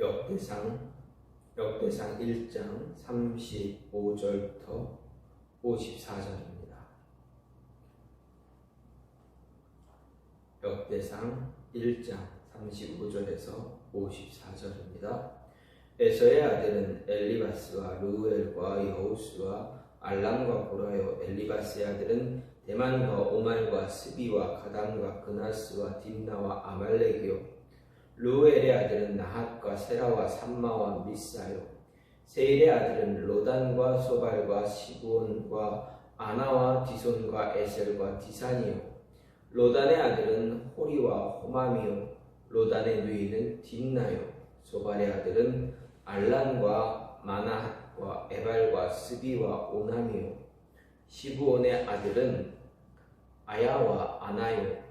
역대상 1장 35절부터 54절입니다. 역대상 1장 35절에서 54절입니다. 에서의 아들은 엘리바스와 르우엘과 여우스와 알람과 고라요. 엘리바스의 아들은 대만과 오말과 스비와 가담과 그나스와 딥나와 아말렉이요. 르우엘의 아들은 나핫과 세라와 삼마와 미사요. 세일의 아들은 로단과 소발과 시브온과 아나와 디손과 에셀과 디산이요. 로단의 아들은 호리와 호맘이요. 로단의 누이는 딥나요. 소발의 아들은 알란과 마나핫과 에발과 스비와 오남이요. 시브온의 아들은 아야와 아나요.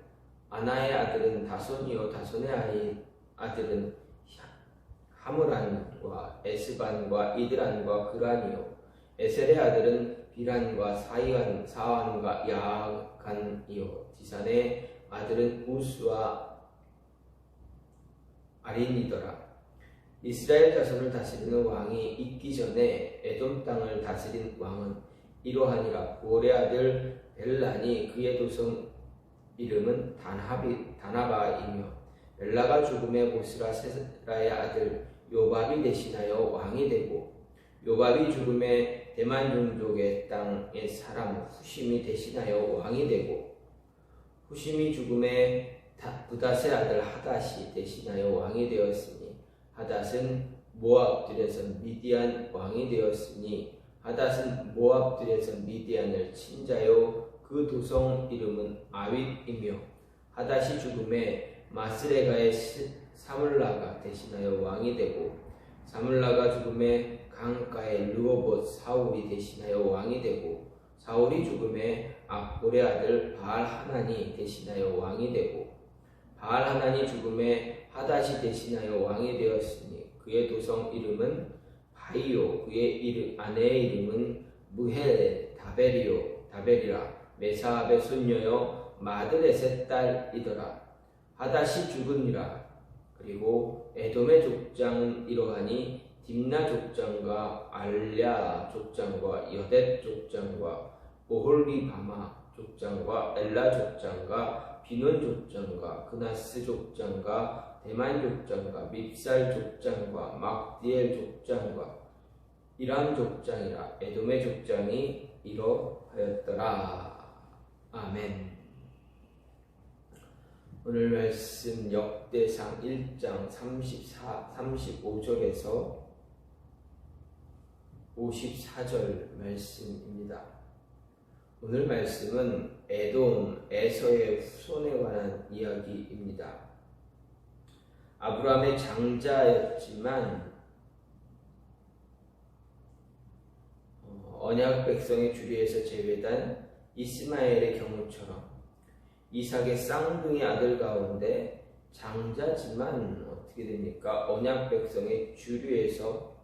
아나의 아들은 다손이요. 다손의 아들은 하므란과 에스반과 이드란과 그란이요. 에셀의 아들은 비란과 사완과 야간이요. 디산의 아들은 우스와 아린이더라. 이스라엘 자손을 다스리는 왕이 있기 전에 에돔 땅을 다스린 왕은 이러하니라. 보올의 아들 벨란이 그의 도성 이름은 다나바이며 벨라가 죽음에 보스라 세라의 아들 요밥이 대신하여 왕이 되고 요밥이 죽음에 대만 종족의 땅의 사람 후심이 대신하여 왕이 되고 후심이 죽음에 부닷의 아들 하닷이 대신하여 왕이 되었으니 하닷은 모압들에서 미디안 왕이 되었으니 하닷은 모압들에서 미디안을 친 자요. 그 도성 이름은 아윗이며 하닷이 죽음에 마스레가의 사물라가 대신하여 왕이 되고 사물라가 죽음에 강가의 르호봇 사울이 대신하여 왕이 되고 사울이 죽음에 악볼의 아들 바알하난이 대신하여 왕이 되고 바알하난이 죽음에 하닷이 대신하여 왕이 되었으니 그의 도성 이름은 바이요. 그의 아내의 이름은 무헬 다벨이라. 메사압의 손녀여 마드렛의 딸이더라. 하닷이 죽으니라. 그리고 에돔의 족장은 이러하니 딥나 족장과 알랴 족장과 여댓 족장과 오홀리바마 족장과 엘라 족장과 비논 족장과 그나스 족장과 대만 족장과 밉살 족장과 막디엘 족장과 이람 족장이라. 에돔의 족장이 이러하였더라. 아멘. 오늘 말씀 역대상 1장 35절에서 54절 말씀입니다. 오늘 말씀은 에돔, 에서의 후손에 관한 이야기입니다. 아브라함의 장자였지만 언약 백성의 주리에서 제외된 이스마엘의 경우처럼 이삭의 쌍둥이 아들 가운데 장자지만 어떻게 됩니까? 언약 백성의 주류에서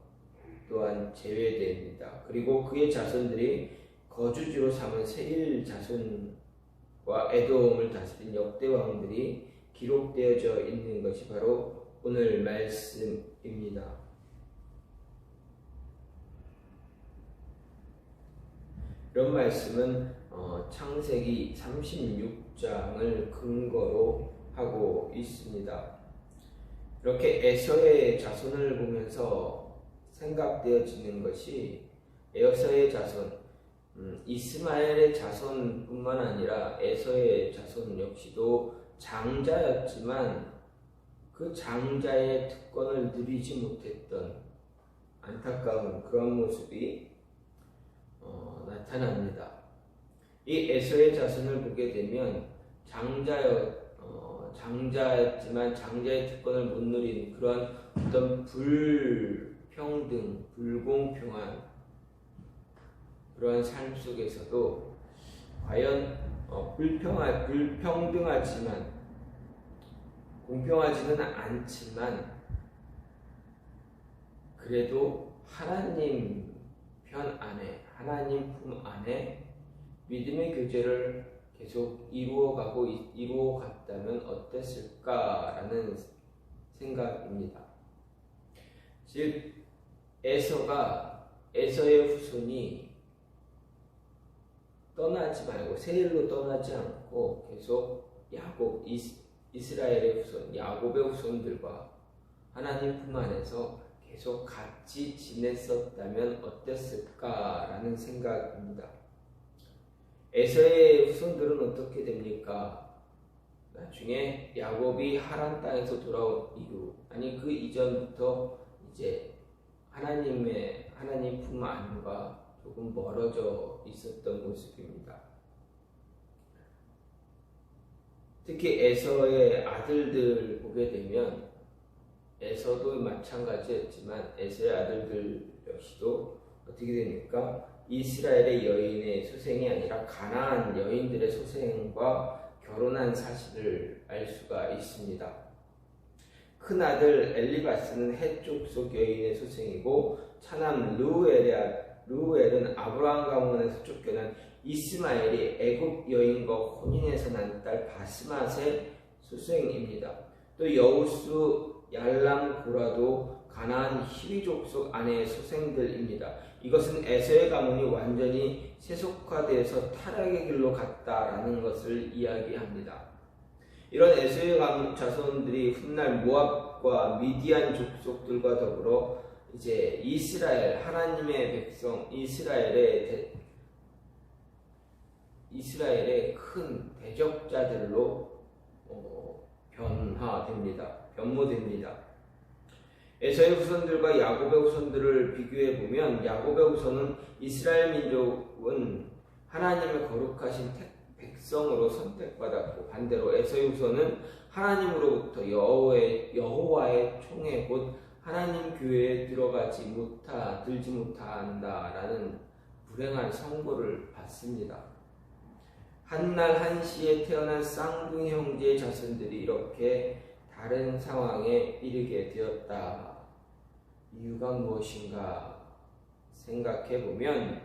또한 제외됩니다. 그리고 그의 자손들이 거주지로 삼은 세일 자손과 에돔을 다스린 역대 왕들이 기록되어져 있는 것이 바로 오늘 말씀입니다. 이런 말씀은 창세기 36장을 근거로 하고 있습니다. 이렇게 에서의 자손을 보면서 생각되어지는 것이 에서의 자손, 이스마엘의 자손뿐만 아니라 에서의 자손 역시도 장자였지만 그 장자의 특권을 누리지 못했던 안타까운 그런 모습이 나타납니다. 이 에서의 자손을 보게 되면 장자였지만 장자의 특권을 못 누린 그런 어떤 불평등, 불공평한 그러한 삶 속에서도 과연 불평등하지만 공평하지는 않지만 그래도 하나님 편 안에, 하나님 품 안에 믿음의 교제를 계속 이루어갔다면 어땠을까라는 생각입니다. 즉 에서의 후손이 떠나지 말고 세일로 떠나지 않고 계속 이스라엘의 후손, 야곱의 후손들과 하나님 품 안에서 계속 같이 지냈었다면 어땠을까라는 생각입니다. 에서의 후손들은 어떻게 됩니까? 나중에 야곱이 하란 땅에서 돌아온 이후, 아니 그 이전부터 이제 하나님 품 안과 조금 멀어져 있었던 모습입니다. 특히 에서의 아들들 보게 되면 에서도 마찬가지였지만 에서의 아들들 역시도 어떻게 됩니까? 이스라엘의 여인의 소생이 아니라 가나안 여인들의 소생과 결혼한 사실을 알 수가 있습니다. 큰 아들 엘리바스는 헷 족속 여인의 소생이고 차남 르우엘은 아브라함 가문에서 쫓겨난 이스마엘이 애굽 여인과 혼인해서 난 딸 바스맛의 소생입니다. 또 여우수 얄람 고라도 가나안 히위 족속 아내의 소생들입니다. 이것은 에서의 가문이 완전히 세속화되어서 타락의 길로 갔다라는 것을 이야기합니다. 이런 에서의 가문 자손들이 훗날 모압과 미디안 족속들과 더불어 이제 이스라엘 하나님의 백성 이스라엘의 큰 대적자들로 변모됩니다. 에서의 후손들과 야곱의 후손들을 비교해 보면 야곱의 후손은 이스라엘 민족은 하나님의 거룩하신 백성으로 선택받았고, 반대로 에서의 후손은 하나님으로부터 여호와의 총회 곧 하나님 교회에 들지 못한다라는 불행한 선고를 받습니다. 한날 한시에 태어난 쌍둥이 형제의 자손들이 이렇게 다른 상황에 이르게 되었다. 이유가 무엇인가 생각해 보면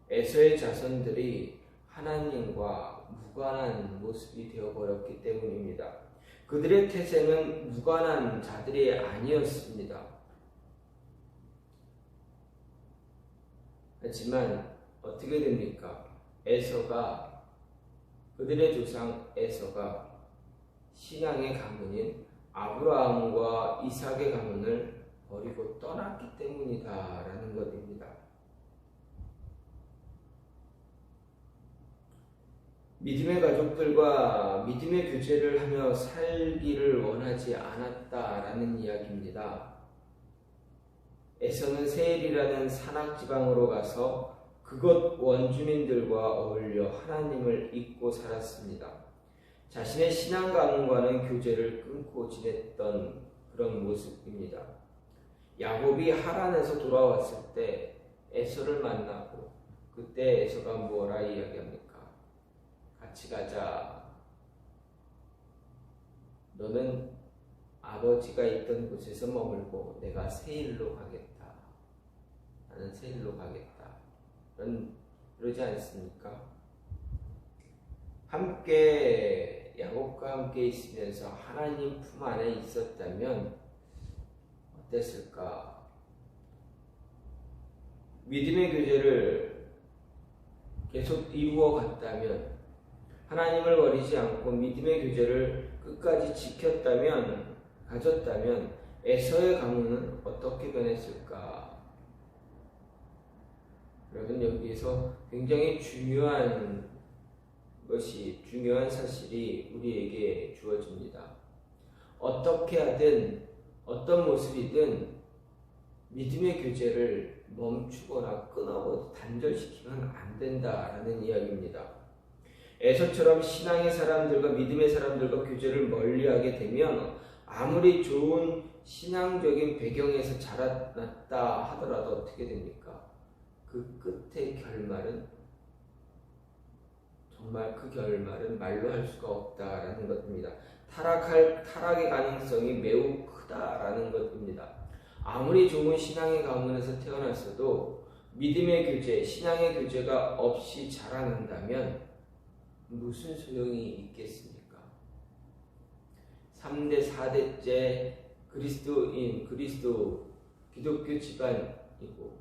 에서의 자손들이 하나님과 무관한 모습이 되어버렸기 때문입니다. 그들의 태생은 무관한 자들이 아니었습니다. 하지만 어떻게 됩니까? 그들의 조상 에서가 신앙의 가문인 아브라함과 이삭의 가문을 버리고 떠났기 때문이다라는 것입니다. 믿음의 가족들과 믿음의 교제를 하며 살기를 원하지 않았다라는 이야기입니다. 에서는 세일이라는 산악지방으로 가서 그곳 원주민들과 어울려 하나님을 잊고 살았습니다. 자신의 신앙 가문과는 교제를 끊고 지냈던 그런 모습입니다. 야곱이 하란에서 돌아왔을 때 에서를 만나고 그때 에서가 뭐라 이야기합니까? 같이 가자. 너는 아버지가 있던 곳에서 머물고 내가 세일로 가겠다. 나는 세일로 가겠다. 그러지 않습니까? 함께 야곱과 함께 있으면서 하나님 품 안에 있었다면 어땠을까? 믿음의 교제를 계속 이루어 갔다면, 하나님을 버리지 않고 믿음의 교제를 끝까지 가졌다면 에서의 가문은 어떻게 변했을까? 여러분, 여기에서 굉장히 중요한 사실이 우리에게 주어집니다. 어떻게 하든 어떤 모습이든 믿음의 교제를 멈추거나 끊어버려 단절시키면 안 된다라는 이야기입니다. 에서처럼 신앙의 사람들과 믿음의 사람들과 교제를 멀리하게 되면 아무리 좋은 신앙적인 배경에서 자라났다 하더라도 어떻게 됩니까? 그 끝의 결말은 정말 그 결말은 말로 할 수가 없다라는 것입니다. 타락의 가능성이 매우 크다라는 것입니다. 아무리 좋은 신앙의 가문에서 태어났어도 믿음의 교제, 신앙의 교제가 없이 자라난다면 무슨 소용이 있겠습니까? 3대, 4대째 그리스도인, 기독교 집안이고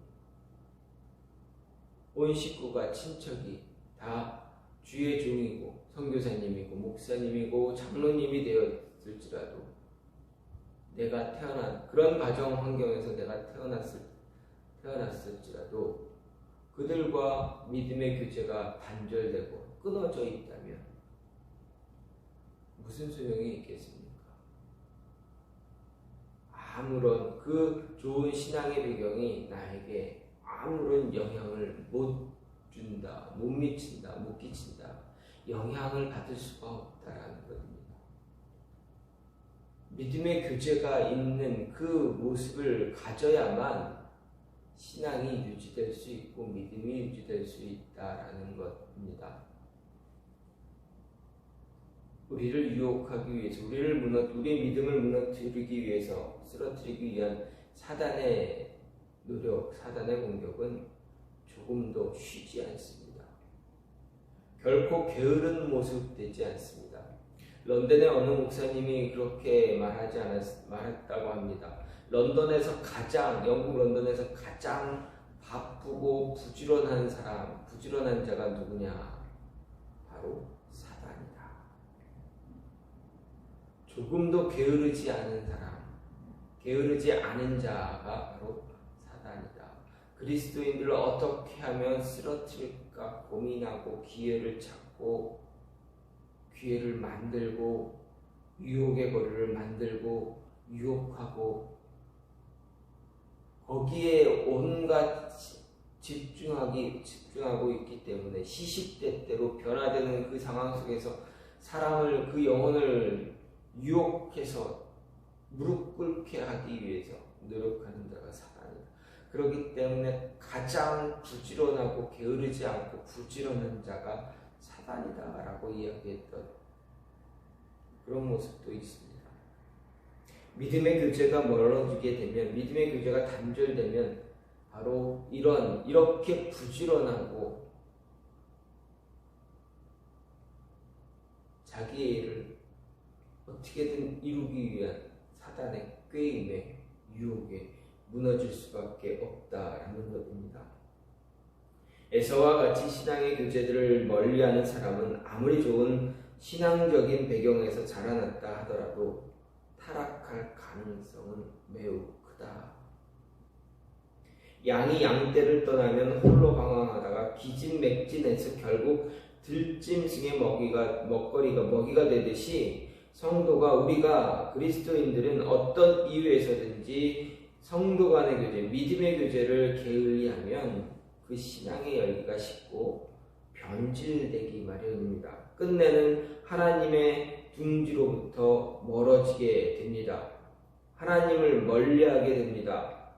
온 식구가 친척이 다 주의 종이고 선교사님이고 목사님이고 장로님이 되었을지라도 내가 태어난 그런 가정 환경에서 내가 태어났을지라도 그들과 믿음의 교제가 단절되고 끊어져 있다면 무슨 소용이 있겠습니까? 아무런 그 좋은 신앙의 배경이 나에게 아무런 영향을 못 준다, 못 미친다, 못 끼친다, 영향을 받을 수가 없다라는 것입니다. 믿음의 교제가 있는 그 모습을 가져야만 신앙이 유지될 수 있고 믿음이 유지될 수 있다라는 것입니다. 우리를 유혹하기 위해서, 우리의 믿음을 무너뜨리기 위해서, 쓰러뜨리기 위한 사단의 노력, 사단의 공격은 조금도 쉬지 않습니다. 결코 게으른 모습 되지 않습니다. 런던의 어느 목사님이 그렇게 말했다고 합니다. 영국 런던에서 가장 바쁘고 부지런한 자가 누구냐? 바로 사단이다. 조금도 게으르지 않은 사람, 게으르지 않은 자가 바로 사단이다. 그리스도인들을 어떻게 하면 쓰러뜨릴까 고민하고 기회를 찾고 기회를 만들고 유혹의 거리를 만들고 유혹하고 거기에 온갖 집중하고 있기 때문에 시시때때로 변화되는 그 상황 속에서 사람을, 그 영혼을 유혹해서 무릎 꿇게 하기 위해서 노력하는 자가 사단이다. 그렇기 때문에 가장 부지런하고 게으르지 않고 부지런한 자가 사단이다 라고 이야기했던 그런 모습도 있습니다. 믿음의 교제가 멀어지게 되면, 믿음의 교제가 단절되면 바로 이렇게 부지런하고 자기의 일을 어떻게든 이루기 위한 사단의 꾀임에 유혹에 무너질 수밖에 없다라는 것입니다. 에서와 같이 신앙의 교제들을 멀리하는 사람은 아무리 좋은 신앙적인 배경에서 자라났다 하더라도 타락할 가능성은 매우 크다. 양이 양떼를 떠나면 홀로 방황하다가 기진맥진해서 결국 들짐승의 먹이가 되듯이 우리가 그리스도인들은 어떤 이유에서든지 성도 간의 교제, 믿음의 교제를 게을리하면 그 신앙의 열기가 식고 변질되기 마련입니다. 끝내는 하나님의 둥지로부터 멀어지게 됩니다. 하나님을 멀리하게 됩니다.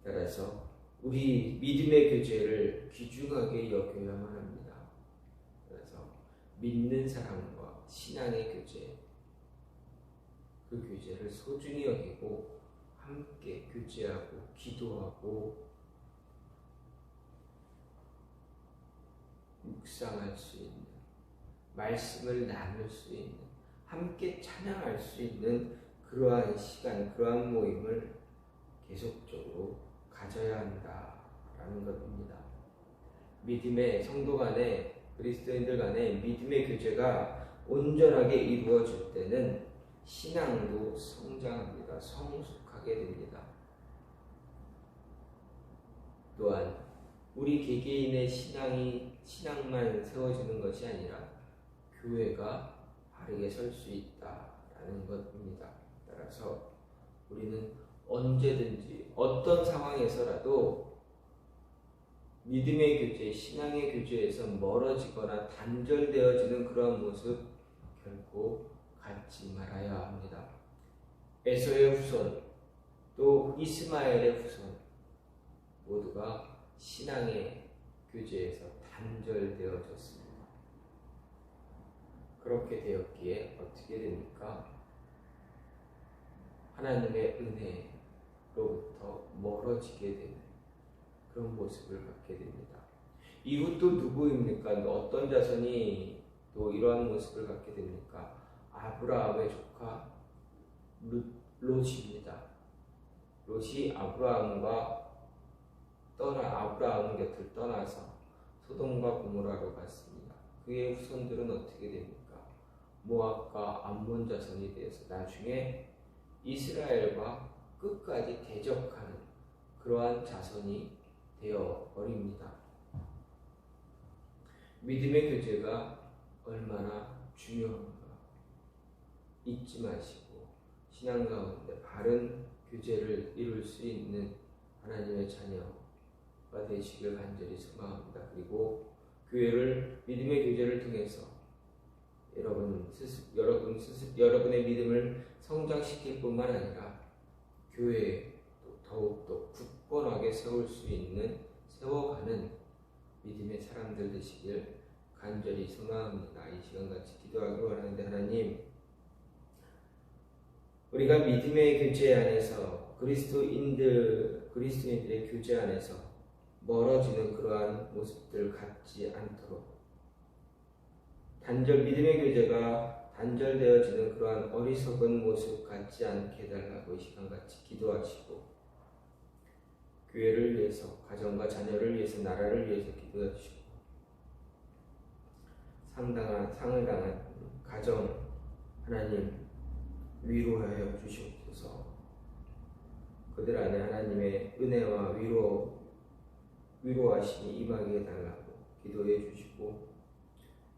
따라서 우리 믿음의 교제를 귀중하게 여겨야만 합니다. 그래서 믿는 사람과 신앙의 교제, 그 교제를 소중히 여기고 함께 교제하고 기도하고 묵상할 수 있는, 말씀을 나눌 수 있는, 함께 찬양할 수 있는 그러한 시간, 그러한 모임을 계속적으로 가져야 한다라는 것입니다. 믿음의 성도 간에, 그리스도인들 간에 믿음의 교제가 온전하게 이루어질 때는 신앙도 성장합니다. 성숙하게 됩니다. 또한 우리 개개인의 신앙만 세워지는 것이 아니라 교회가 바르게 설 수 있다라는 것입니다. 따라서 우리는 언제든지 어떤 상황에서라도 믿음의 교제, 신앙의 교제에서 멀어지거나 단절되어지는 그런 모습 결코 갖지 말아야 합니다. 에서의 후손, 또 이스마엘의 후손 모두가 신앙의 교제에서 단절되어졌습니다. 그렇게 되었기에 어떻게 됩니까? 하나님의 은혜로부터 멀어지게 되는 그런 모습을 갖게 됩니다. 이후 또 누구입니까? 어떤 자손이 또 이러한 모습을 갖게 됩니까? 아브라함의 조카 롯입니다. 롯이 아브라함 곁을 떠나서 소돔과 고모라로 갔습니다. 그의 후손들은 어떻게 됩니까? 모압과 암몬 자손이 되어서 나중에 이스라엘과 끝까지 대적하는 그러한 자손이 되어 버립니다. 믿음의 교제가 얼마나 중요한가 잊지 마시고 신앙 가운데 바른 교제를 이룰 수 있는 하나님의 자녀가 되시길 간절히 소망합니다. 그리고 교회를 믿음의 교제를 통해서 여러분의 믿음을 성장시킬 뿐만 아니라 교회에 더욱더 굳건하게 세워가는 믿음의 사람들 되시길 간절히 소망합니다. 이 시간 같이 기도하기 원하는데, 하나님, 우리가 믿음의 교제 안에서 그리스도인들의 교제 안에서 멀어지는 그러한 모습들 갖지 않도록, 믿음의 교제가 단절되어지는 그러한 어리석은 모습 갖지 않게 해달라고 이 시간 같이 기도하시고, 교회를 위해서, 가정과 자녀를 위해서, 나라를 위해서 기도해 주시고, 상을 당한 가정 하나님 위로하여 주시옵소서. 그들 안에 하나님의 은혜와 위로하심이 임하게 해달라고 기도해 주시고,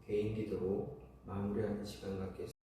개인 기도로 마무리하는 시간 갖겠습니다.